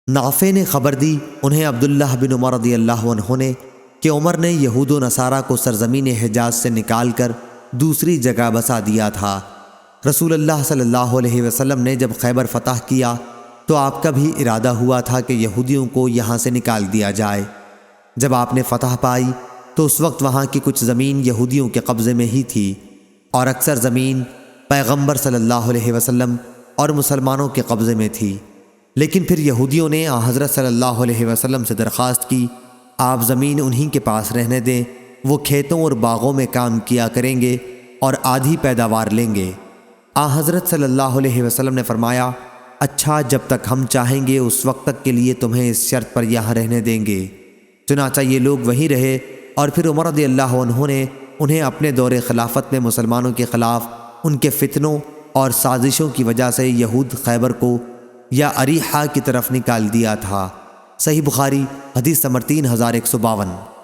نافع نے خبر دی انہیں عبداللہ بن عمر رضی اللہ عنہ نے کہ عمر نے یہود و نصارہ کو سرزمین حجاز سے نکال کر دوسری جگہ بسا دیا تھا۔ رسول اللہ صلی اللہ علیہ وسلم نے جب خیبر فتح کیا تو آپ کا بھی ارادہ ہوا تھا کہ یہودیوں کو یہاں سے نکال دیا جائے۔ جب آپ نے فتح پائی تو اس وقت وہاں کی کچھ زمین یہودیوں کے قبضے میں ہی تھی اور اکثر زمین پیغمبر صلی اللہ علیہ وسلم اور مسلمانوں کے قبضے میں تھی۔ لیکن پھر یہودیوں نے حضرت صلی اللہ علیہ وسلم سے درخواست کی آپ زمین انہی کے پاس رہنے دیں، وہ کھیتوں اور باغوں میں کام کیا کریں گے اور آدھی پیداوار لیں گے۔ حضرت صلی اللہ علیہ وسلم نے فرمایا اچھا، جب تک ہم چاہیں گے اس وقت تک کے لیے تمہیں اس شرط پر یہاں رہنے دیں گے۔ چنانچہ یہ لوگ وہیں رہے اور پھر عمر رضی اللہ عنہ نے انہیں اپنے دور خلافت میں مسلمانوں کے خلاف ان کے فتنوں اور سازشوں کی وجہ سے یہود خیبر کو یا اریحہ کی طرف نکال دیا تھا۔ صحیح بخاری حدیث نمبر 3152۔